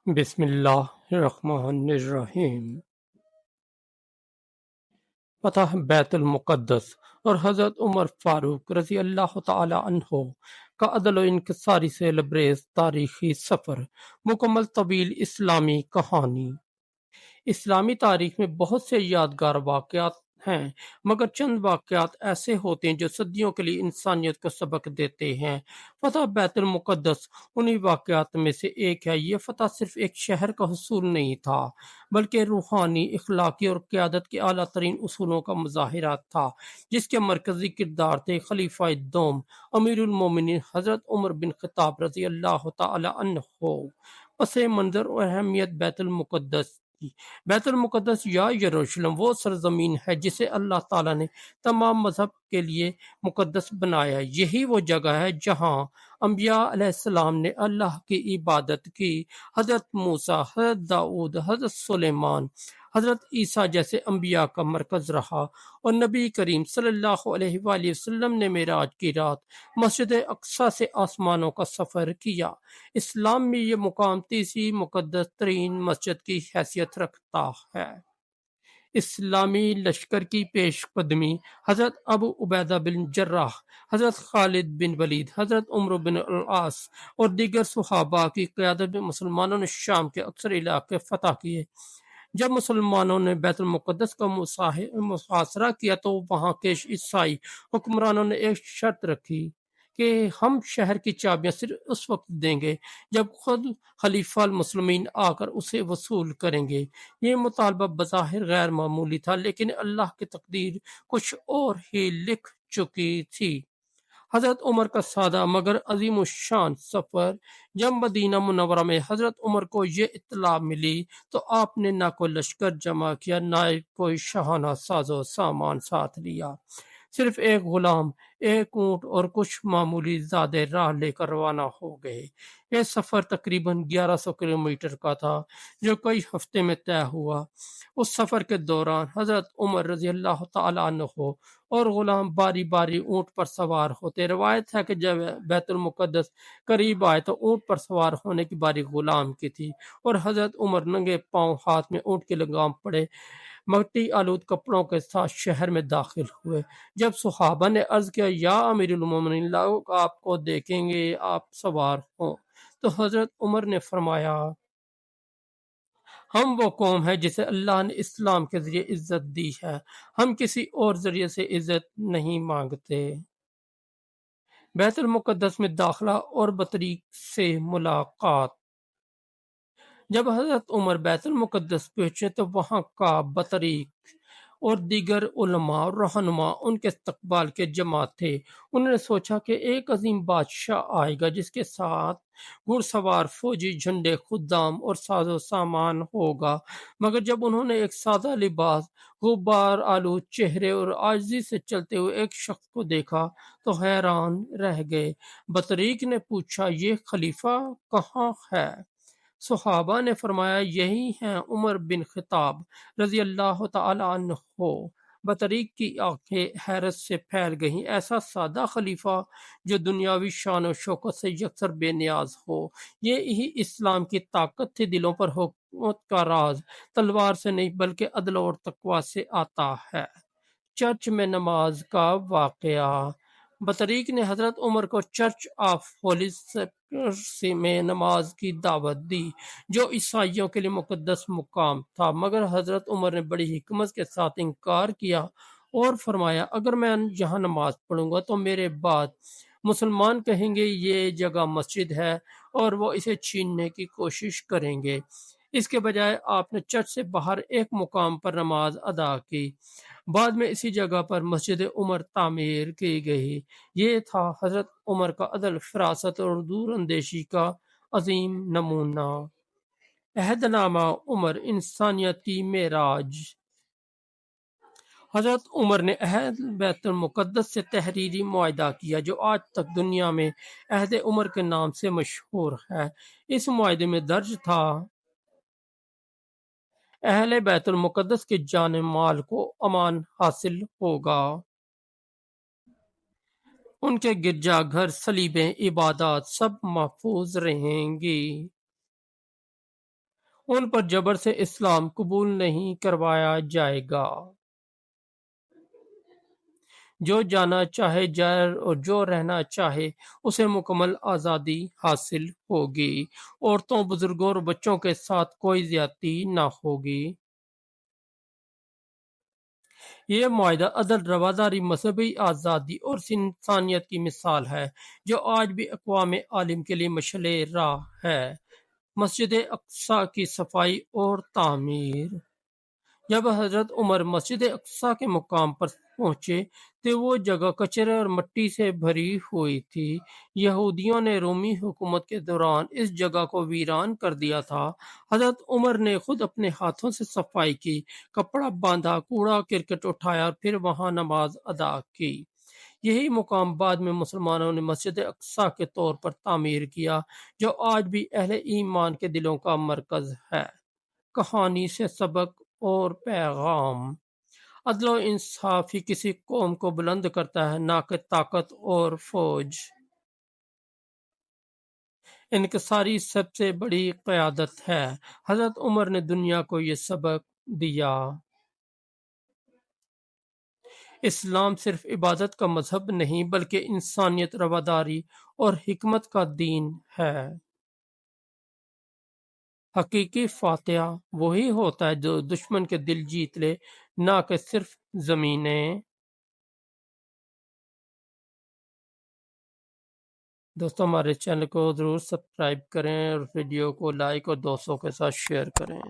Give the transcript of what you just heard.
بسم اللہ الرحمن الرحیم۔ فتح بیت المقدس اور حضرت عمر فاروق رضی اللہ تعالی عنہ کا عدل و انکساری سے لبریز تاریخی سفر، مکمل طویل اسلامی کہانی۔ اسلامی تاریخ میں بہت سے یادگار واقعات ہیں، مگر چند واقعات ایسے ہوتے ہیں جو صدیوں کے لیے انسانیت کو سبق دیتے ہیں۔ فتح بیت المقدس انہی واقعات میں سے ایک ہے۔ یہ فتح صرف ایک شہر کا حصول نہیں تھا، بلکہ روحانی، اخلاقی اور قیادت کے اعلیٰ ترین اصولوں کا مظاہرہ تھا، جس کے مرکزی کردار تھے خلیفہ دوم امیر المومنین حضرت عمر بن خطاب رضی اللہ تعالی عنہ۔ پس منظر اور اہمیت بیت المقدس کی۔ بیت المقدس یا یروشلم وہ سرزمین ہے جسے اللہ تعالیٰ نے تمام مذہب کے لیے مقدس بنایا۔ یہی وہ جگہ ہے جہاں انبیاء علیہ السلام نے اللہ کی عبادت کی۔ حضرت موسیٰ، حضرت داؤد، حضرت سلیمان، حضرت عیسیٰ جیسے انبیاء کا مرکز رہا، اور نبی کریم صلی اللہ علیہ وآلہ وسلم نے معراج کی رات مسجد اقصیٰ سے آسمانوں کا سفر کیا۔ اسلام میں یہ مقام تیسری مقدس ترین مسجد کی حیثیت رکھتا ہے۔ اسلامی لشکر کی پیش قدمی حضرت ابو عبیدہ بن جراح، حضرت خالد بن ولید، حضرت عمرو بن العاص اور دیگر صحابہ کی قیادت میں مسلمانوں نے شام کے اکثر علاقے فتح کیے۔ جب مسلمانوں نے بیت المقدس کا محاصرہ کیا تو وہاں کے عیسائی حکمرانوں نے ایک شرط رکھی کہ ہم شہر کی چابیاں صرف اس وقت دیں گے جب خود خلیفہ المسلمین آ کر اسے وصول کریں گے۔ یہ مطالبہ بظاہر غیر معمولی تھا، لیکن اللہ کی تقدیر کچھ اور ہی لکھ چکی تھی۔ حضرت عمر کا سادہ مگر عظیم الشان سفر۔ جب مدینہ منورہ میں حضرت عمر کو یہ اطلاع ملی تو آپ نے نہ کوئی لشکر جمع کیا، نہ کوئی شاہانہ ساز و سامان ساتھ لیا۔ صرف ایک غلام، ایک اونٹ اور کچھ معمولی زادے راہ لے کر روانہ ہو گئے۔ یہ سفر تقریباً 1100 کلومیٹر کا تھا، جو کئی ہفتے میں طے ہوا۔ اس سفر کے دوران حضرت عمر رضی اللہ تعالیٰ عنہ اور غلام باری باری اونٹ پر سوار ہوتے۔ روایت ہے کہ جب بیت المقدس قریب آئے تو اونٹ پر سوار ہونے کی باری غلام کی تھی، اور حضرت عمر ننگے پاؤں، ہاتھ میں اونٹ کے لگام پڑے، مٹی آلود کپڑوں کے ساتھ شہر میں داخل ہوئے۔ جب صحابہ نے عرض کیا، یا امیر المومنین، لوگ آپ کو دیکھیں گے آپ سوار ہوں، تو حضرت عمر نے فرمایا، ہم وہ قوم ہے جسے اللہ نے اسلام کے ذریعے عزت دی ہے، ہم کسی اور ذریعے سے عزت نہیں مانگتے۔ بیت المقدس میں داخلہ اور بطریق سے ملاقات۔ جب حضرت عمر بیت المقدس پہنچے تو وہاں کا بطریق اور دیگر علماء اور رہنما ان کے استقبال کے جماعت تھے۔ انہوں نے سوچا کہ ایک عظیم بادشاہ آئے گا جس کے ساتھ گھڑ سوار، فوجی، جھنڈے، خدام اور ساز و سامان ہوگا، مگر جب انہوں نے ایک سادہ لباس، غبار آلود چہرے اور عاجزی سے چلتے ہوئے ایک شخص کو دیکھا تو حیران رہ گئے۔ بطریق نے پوچھا، یہ خلیفہ کہاں ہے؟ صحابہ نے فرمایا، یہی ہیں عمر بن خطاب رضی اللہ تعالی عنہ۔ بطریق کی آنکھیں حیرت سے پھیل گئیں۔ ایسا سادہ خلیفہ جو دنیاوی شان و شوکت سے یکسر بے نیاز ہو، یہی اسلام کی طاقت تھی۔ دلوں پر حکومت کا راز تلوار سے نہیں بلکہ عدل اور تقوی سے آتا ہے۔ چرچ میں نماز کا واقعہ۔ بطریق نے حضرت عمر کو چرچ آف ہولی سیپریٹس میں نماز کی دعوت دی، جو عیسائیوں کے لیے مقدس مقام تھا، مگر حضرت عمر نے بڑی حکمت کے ساتھ انکار کیا اور فرمایا، اگر میں یہاں نماز پڑھوں گا تو میرے بعد مسلمان کہیں گے یہ جگہ مسجد ہے اور وہ اسے چھیننے کی کوشش کریں گے۔ اس کے بجائے آپ نے چرچ سے باہر ایک مقام پر نماز ادا کی۔ بعد میں اسی جگہ پر مسجد عمر تعمیر کی گئی۔ یہ تھا حضرت عمر کا عدل، فراست اور دور اندیشی کا عظیم نمونہ۔ عہد نامہ عمر، انسانیت کی معراج۔ حضرت عمر نے عہد بیت المقدس سے تحریری معاہدہ کیا جو آج تک دنیا میں عہد عمر کے نام سے مشہور ہے۔ اس معاہدے میں درج تھا، اہل بیت المقدس کے جان مال کو امان حاصل ہوگا، ان کے گرجا گھر، صلیبیں، عبادات سب محفوظ رہیں گی۔ ان پر جبر سے اسلام قبول نہیں کروایا جائے گا۔ جو جانا چاہے جائے اور جو رہنا چاہے اسے مکمل آزادی حاصل ہوگی۔ عورتوں، بزرگوں اور بچوں کے ساتھ کوئی زیادتی نہ ہوگی۔ یہ معاہدہ عدل، رواداری، مذہبی آزادی اور انسانیت کی مثال ہے جو آج بھی اقوام عالم کے لیے مشعل راہ ہے۔ مسجد اقصی کی صفائی اور تعمیر۔ جب حضرت عمر مسجد اقصی کے مقام پر پہنچے تو وہ جگہ کچرے اور مٹی سے بھری ہوئی تھی۔ یہودیوں نے رومی حکومت کے دوران اس جگہ کو ویران کر دیا تھا۔ حضرت عمر نے خود اپنے ہاتھوں سے صفائی کی، کپڑا باندھا، کوڑا کرکٹ اٹھایا اور پھر وہاں نماز ادا کی۔ یہی مقام بعد میں مسلمانوں نے مسجد اقصی کے طور پر تعمیر کیا جو آج بھی اہل ایمان کے دلوں کا مرکز ہے۔ کہانی سے سبق اور پیغام۔ عدل و انصاف ہی کسی قوم کو بلند کرتا ہے، نہ کہ طاقت اور فوج۔ انکساری سب سے بڑی قیادت ہے۔ حضرت عمر نے دنیا کو یہ سبق دیا۔ اسلام صرف عبادت کا مذہب نہیں بلکہ انسانیت، رواداری اور حکمت کا دین ہے۔ حقیقی فاتح وہی ہوتا ہے جو دشمن کے دل جیت لے، نہ کہ صرف زمینیں۔ دوستو ہمارے چینل کو ضرور سبسکرائب کریں اور ویڈیو کو لائک اور دوستوں کے ساتھ شیئر کریں۔